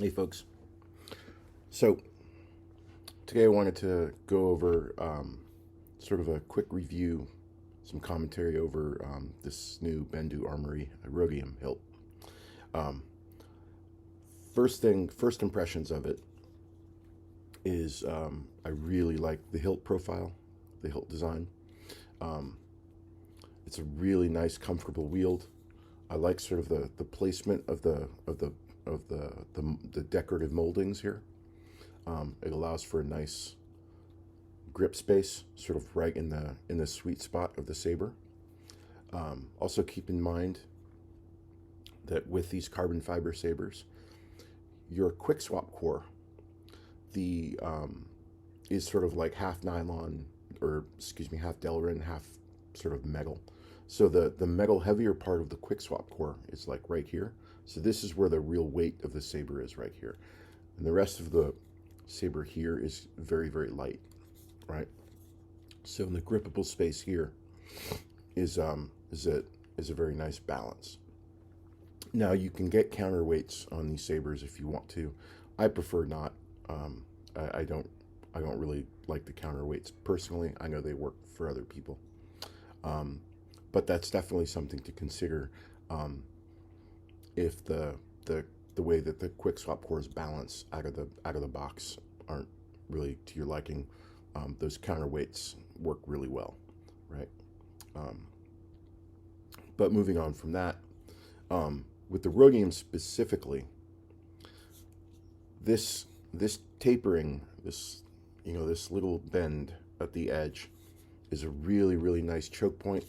Hey folks, so today I wanted to go over sort of a quick review, some commentary over this new Bendu Armory Rhodium hilt. Um, first impressions of it is I really like the hilt profile, the hilt design. Um, it's a really nice, comfortable wield. I like sort of the placement of the decorative moldings here. It allows for a nice grip space, sort of right in the sweet spot of the saber. Also keep in mind that with these carbon fiber sabers, your quick swap core, the is sort of like half nylon, or excuse me, half Delrin, half sort of metal. So the metal heavier part of the quick swap core is like right here. So this is where the real weight of the saber is, right here. And the rest of the saber here is very, very light, right? So in the grippable space here is a very nice balance. Now you can get counterweights on these sabers if you want to. I prefer not. I don't really like the counterweights personally. I know they work for other people. But that's definitely something to consider if the way that the quick swap cores balance out of the box aren't really to your liking. Those counterweights work really well, right? But moving on from that, with the Rhodium specifically, this tapering, this little bend at the edge is a really, really nice choke point.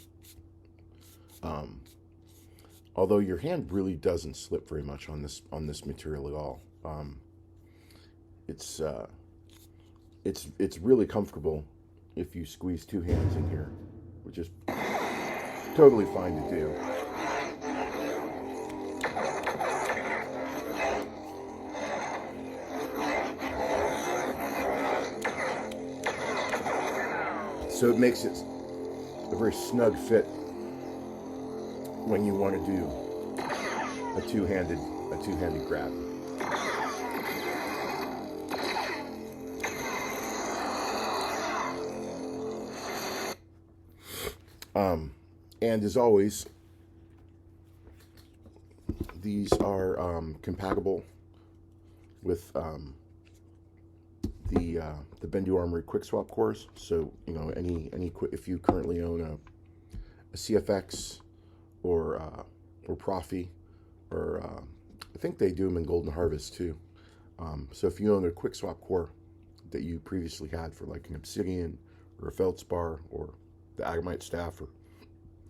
Although your hand really doesn't slip very much on this material at all. It's really comfortable if you squeeze two hands in here, which is totally fine to do. So it makes it a very snug fit when you want to do a two-handed grab. And as always, these are compatible with the Bendu Armory quick swap cores. So if you currently own a CFX or Profi, or I think they do them in Golden Harvest too. So if you own a quick swap core that you previously had for like an Obsidian or a Feldspar or the Agamite staff or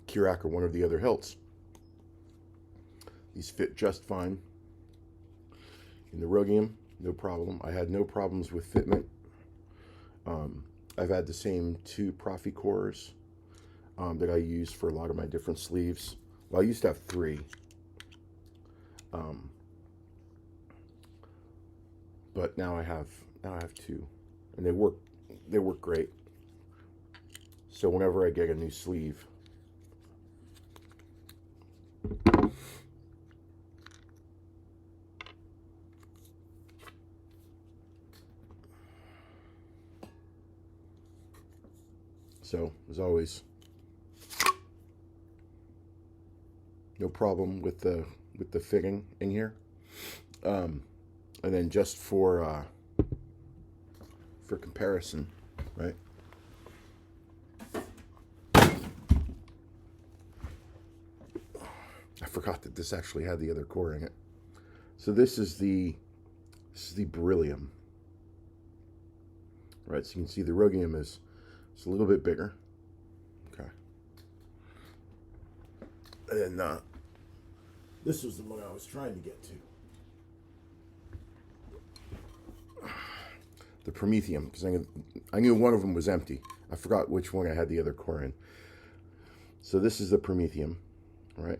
Kirak or one of the other hilts, these fit just fine. In the Rhodium, no problem. I had no problems with fitment. I've had the same two Profi cores that I use for a lot of my different sleeves. Well, I used to have three, but now I have two, and they work great. So whenever I get a new sleeve, so as always, no problem with the fitting in here. And then just for comparison, right? I forgot that this actually had the other core in it. So this is the Beryllium, right? So you can see the Rhodium is a little bit bigger. Okay. And then this was the one I was trying to get to. The Prometheum, because I knew one of them was empty. I forgot which one I had the other core in. So this is the Prometheum, right?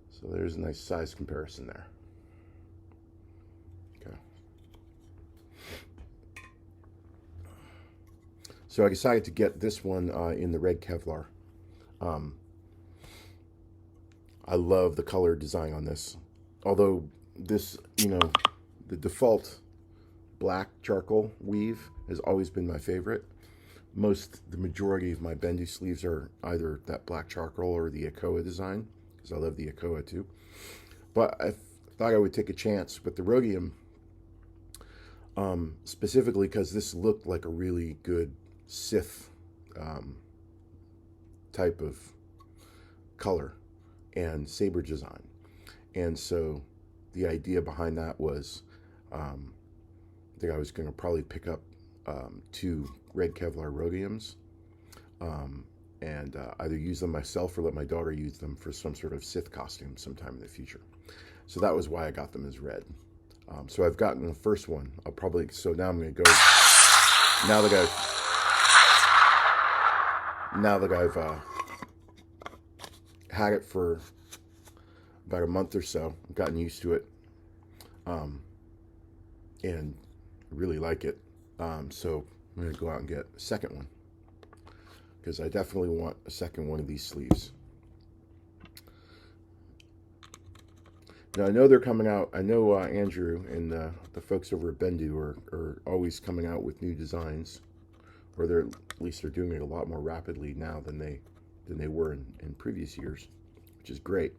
So there's a nice size comparison there. Okay. So I decided to get this one in the red Kevlar. I love the color design on this. Although this, you know, the default black charcoal weave has always been my favorite. The majority of my Bendu sleeves are either that black charcoal or the Akoa design, because I love the Akoa too. But I thought I would take a chance with the Rhodium, specifically because this looked like a really good Sith type of color and saber design. And so the idea behind that was, I think I was going to probably pick up 2 red Kevlar Rhodiums, and either use them myself or let my daughter use them for some sort of Sith costume sometime in the future. So that was why I got them as red. So I've gotten the first one. So now I'm going to go, now that I've had it for about a month or so, I've gotten used to it, and really like it. So I'm going to go out and get a second one, because I definitely want a second one of these sleeves. Now I know they're coming out. I know Andrew and the folks over at Bendu are always coming out with new designs, or at least they're doing it a lot more rapidly now than they were in previous years, which is great.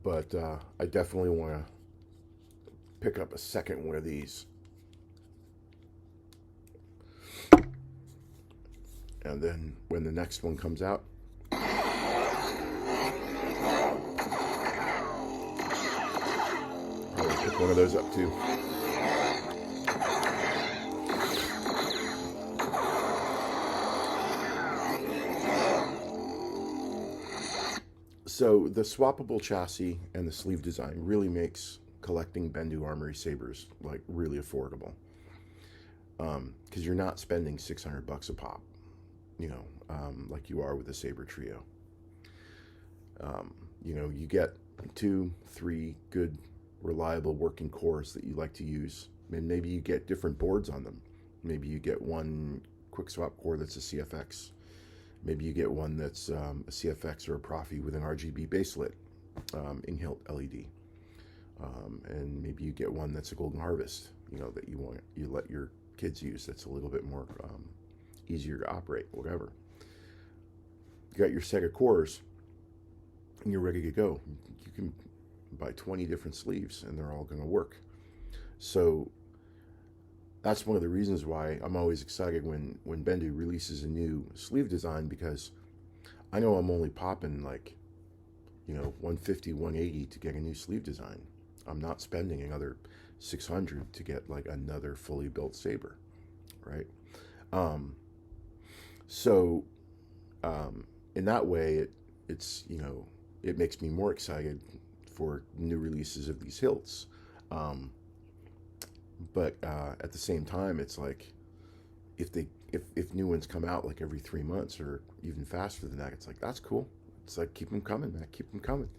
But I definitely want to pick up a second one of these. And then when the next one comes out, I'll pick one of those up too. So the swappable chassis and the sleeve design really makes collecting Bendu Armory sabers like really affordable, because you're not spending $600 a pop, you know, like you are with a Saber Trio. You know, you get 2-3 good, reliable working cores that you like to use, and maybe you get different boards on them. Maybe you get one quick swap core that's a CFX. Maybe you get one that's a CFX or a Profi with an RGB baselit in hilt LED. And maybe you get one that's a Golden Harvest, you know, that you let your kids use, that's a little bit more easier to operate, whatever. You got your set of cores and you're ready to go. You can buy 20 different sleeves and they're all going to work. So that's one of the reasons why I'm always excited when Bendu releases a new sleeve design, because I know I'm only popping like, you know, $150, $180 to get a new sleeve design. I'm not spending another $600 to get like another fully built saber, right? So in that way, it's, you know, it makes me more excited for new releases of these hilts. But at the same time, it's like if new ones come out like every 3 months or even faster than that, it's like, that's cool. It's like, keep them coming, man. Keep them coming.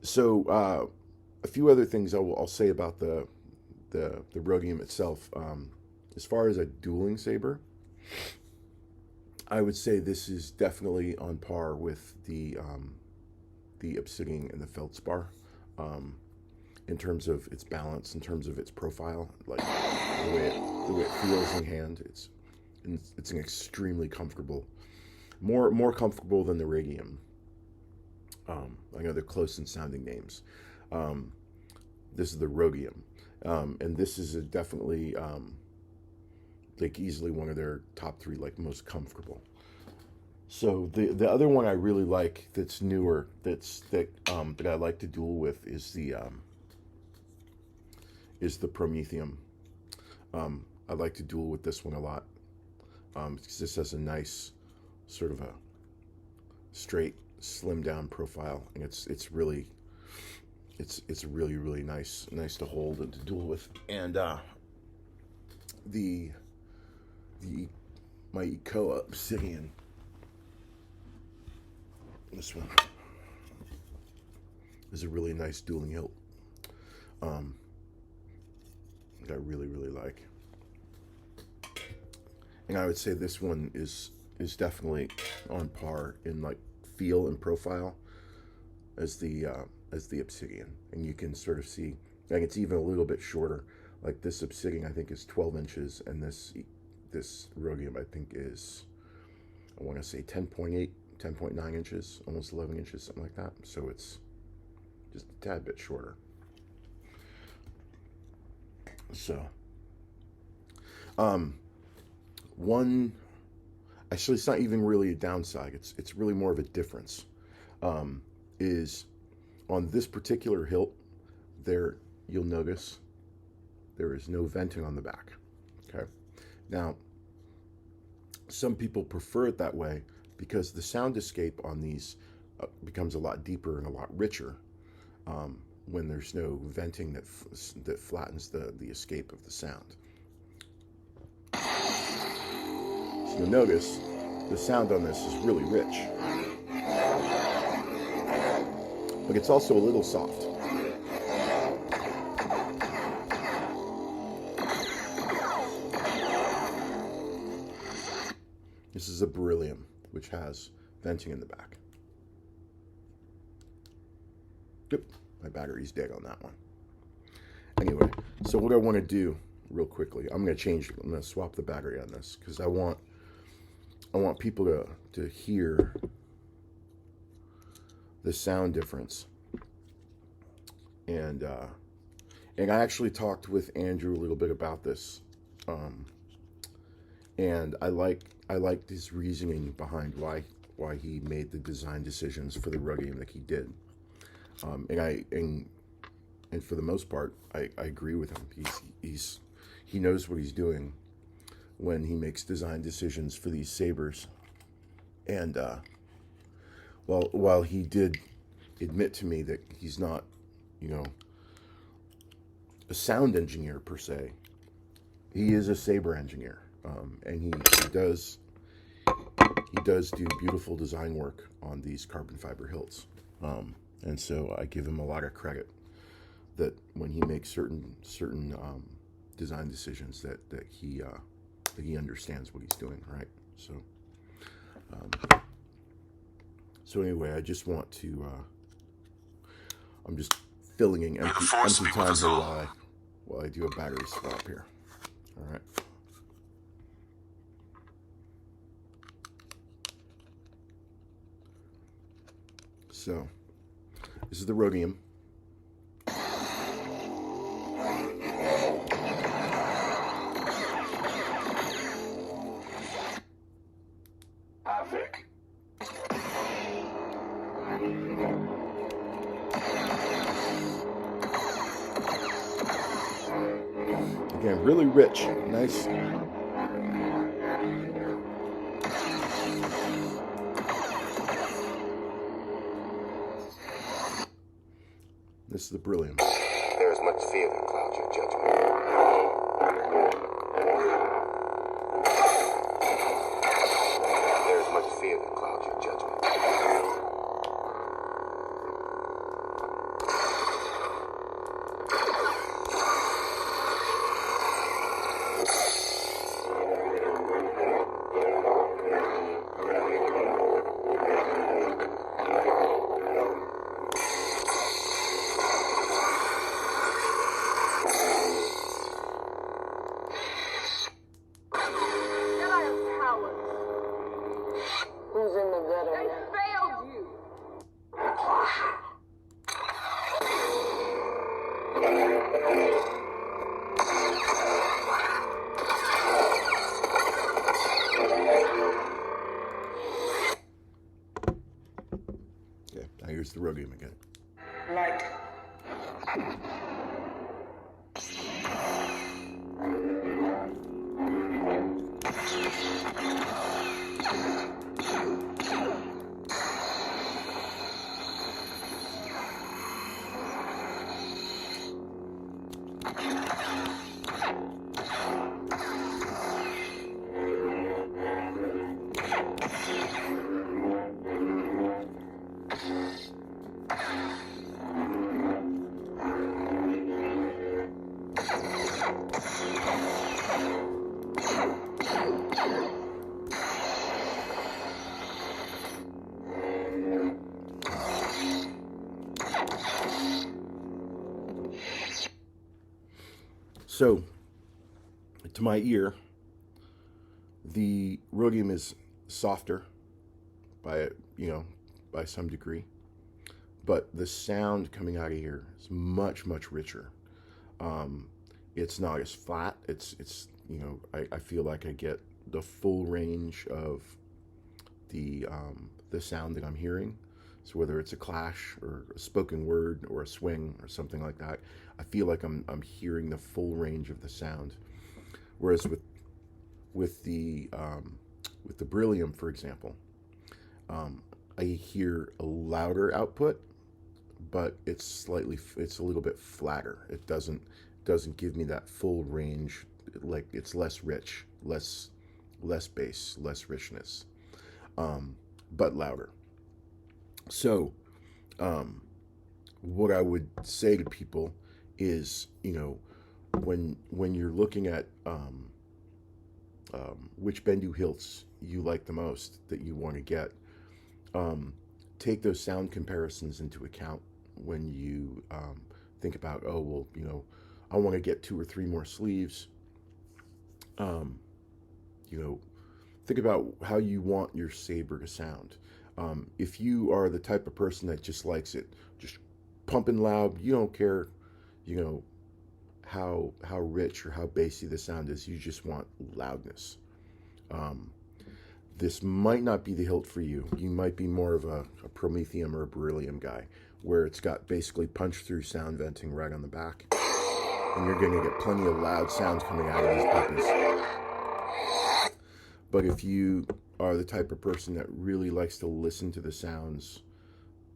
So a few other things I'll say about the Rhodium itself. As far as a dueling saber, I would say this is definitely on par with the Obsidian and the Feldspar. In terms of its balance, in terms of its profile, like the way it feels in hand, it's an extremely comfortable, more comfortable than the Rhodium. I know they're close in sounding names. This is the Rhodium, and this is definitely like easily one of their top 3 like most comfortable. So the other one I really like that's newer, that I like to duel with is the Prometheum. I like to duel with this one a lot, because this has a nice sort of a straight, slim down profile, and it's really really nice to hold and to duel with. And my Akoa Obsidian, this one is a really nice dueling hilt. That I really like. And I would say this one is definitely on par in like feel and profile as the obsidian. And you can sort of see like it's even a little bit shorter. Like this obsidian I think is 12 inches, and this rhodium I think is, I want to say 10.8, 10.9 inches, almost 11 inches, something like that. So it's just a tad bit shorter. So one, actually it's not even really a downside, it's really more of a difference, is on this particular hilt there, you'll notice there is no venting on the back. Okay, now some people prefer it that way because the sound escape on these becomes a lot deeper and a lot richer when there's no venting that flattens the escape of the sound. So you'll notice the sound on this is really rich, but it's also a little soft. This is a beryllium, which has venting in the back. Yep, my battery's dead on that one. Anyway, so what I want to do real quickly, I'm going to swap the battery on this because I want people to hear the sound difference. And I actually talked with Andrew a little bit about this, and I liked his reasoning behind why he made the design decisions for the Rhodium that he did. And for the most part, I agree with him. He knows what he's doing when he makes design decisions for these sabers. And while he did admit to me that he's not, a sound engineer per se, he is a saber engineer, and he does do beautiful design work on these carbon fiber hilts. And so I give him a lot of credit that when he makes certain design decisions that he understands what he's doing, right? So anyway, I just want to I'm just filling in empty time here while I do a battery swap here. All right. So this is the Rhodium. Again, really rich, nice. This is the beryllium. There is much fear that clouds your judgment. There is much fear that clouds your judgment. Okay, now here's the Rhodium again. Light. So, to my ear, the Rhodium is softer by by some degree, but the sound coming out of here is much richer. Um, it's not as flat. I feel like I get the full range of the sound that I'm hearing. So whether it's a clash or a spoken word or a swing or something like that, I feel like I'm hearing the full range of the sound. Whereas with the beryllium, for example, I hear a louder output, but it's a little bit flatter. It doesn't give me that full range. Like, it's less rich, less bass, less richness, but louder. So, what I would say to people is, when you're looking at which Bendu hilts you like the most that you want to get, take those sound comparisons into account when you think about, oh, well, I want to get 2 or 3 more sleeves. Think about how you want your saber to sound. If you are the type of person that just likes it just pumping loud, you don't care, how rich or how bassy the sound is. You just want loudness. This might not be the hilt for you. You might be more of a promethium or a beryllium guy, where it's got basically punch-through sound venting right on the back, and you're going to get plenty of loud sounds coming out of these puppies. But if you are the type of person that really likes to listen to the sounds,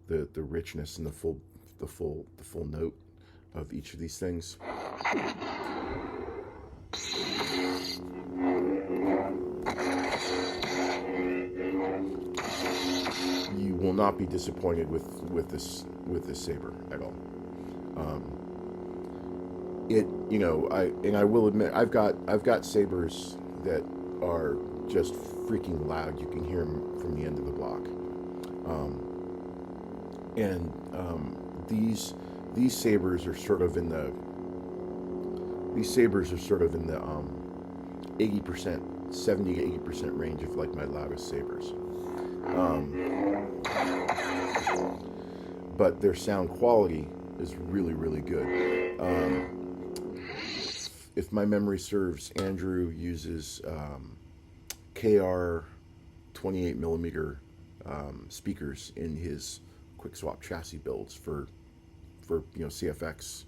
the richness and the full note of each of these things, you will not be disappointed with this saber at all. I will admit, I've got sabers that are just freaking loud. You can hear them from the end of the block. These sabers are sort of in the 80%, 70 to 80% range of like my loudest sabers. But their sound quality is really good. If my memory serves, Andrew uses KR 28 millimeter speakers in his quick swap chassis builds for CFX,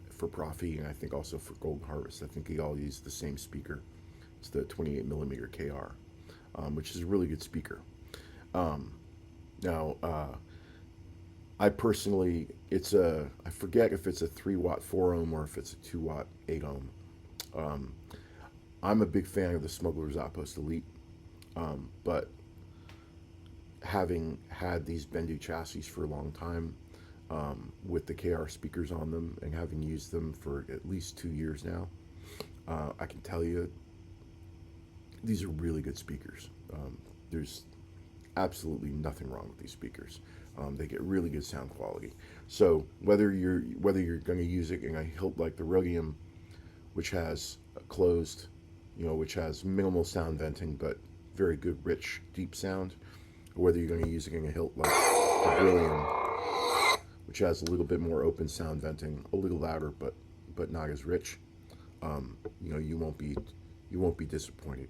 for Profi, and I think also for Golden Harvest. I think they all use the same speaker. It's the 28 millimeter KR, which is a really good speaker. Now, I personally, I forget if it's a 3-watt 4 ohm or if it's a 2-watt 8 ohm. I'm a big fan of the Smuggler's Outpost Elite, but having had these Bendu chassis for a long time, with the KR speakers on them, and having used them for at least 2 years now, I can tell you these are really good speakers. There's absolutely nothing wrong with these speakers. They get really good sound quality. So whether you're going to use it in a hilt like the Rhodium, which has a closed, which has minimal sound venting but very good, rich, deep sound, or whether you're going to use it in a hilt like the Beryllium, which has a little bit more open sound venting, a little louder but not as rich, you won't be disappointed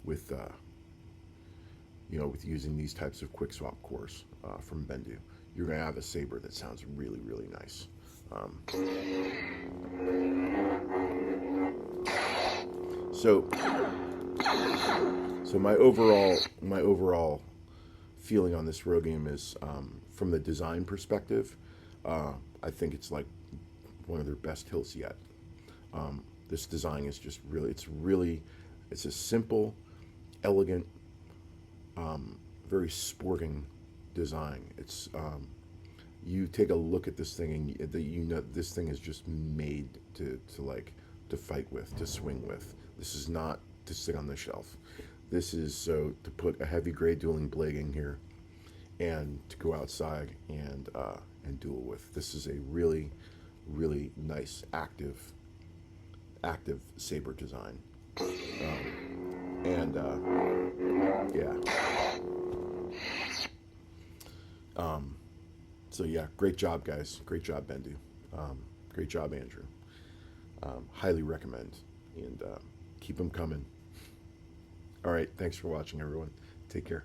with using these types of quick swap cores from Bendu. You're going to have a saber that sounds really nice. So my overall feeling on this Rhodium is, from the design perspective, I think it's like one of their best hilts yet. This design is just it's a simple, elegant, very sporting design. It's you take a look at this thing and this thing is just made to fight with, to swing with. This is not to sit on the shelf. This is so to put a heavy grade dueling blade in here and to go outside and duel with. This is a really really nice, active saber design. And yeah. So yeah, great job, guys. Great job, Bendu. Great job, Andrew. Highly recommend. And keep them coming. All right. Thanks for watching, everyone. Take care.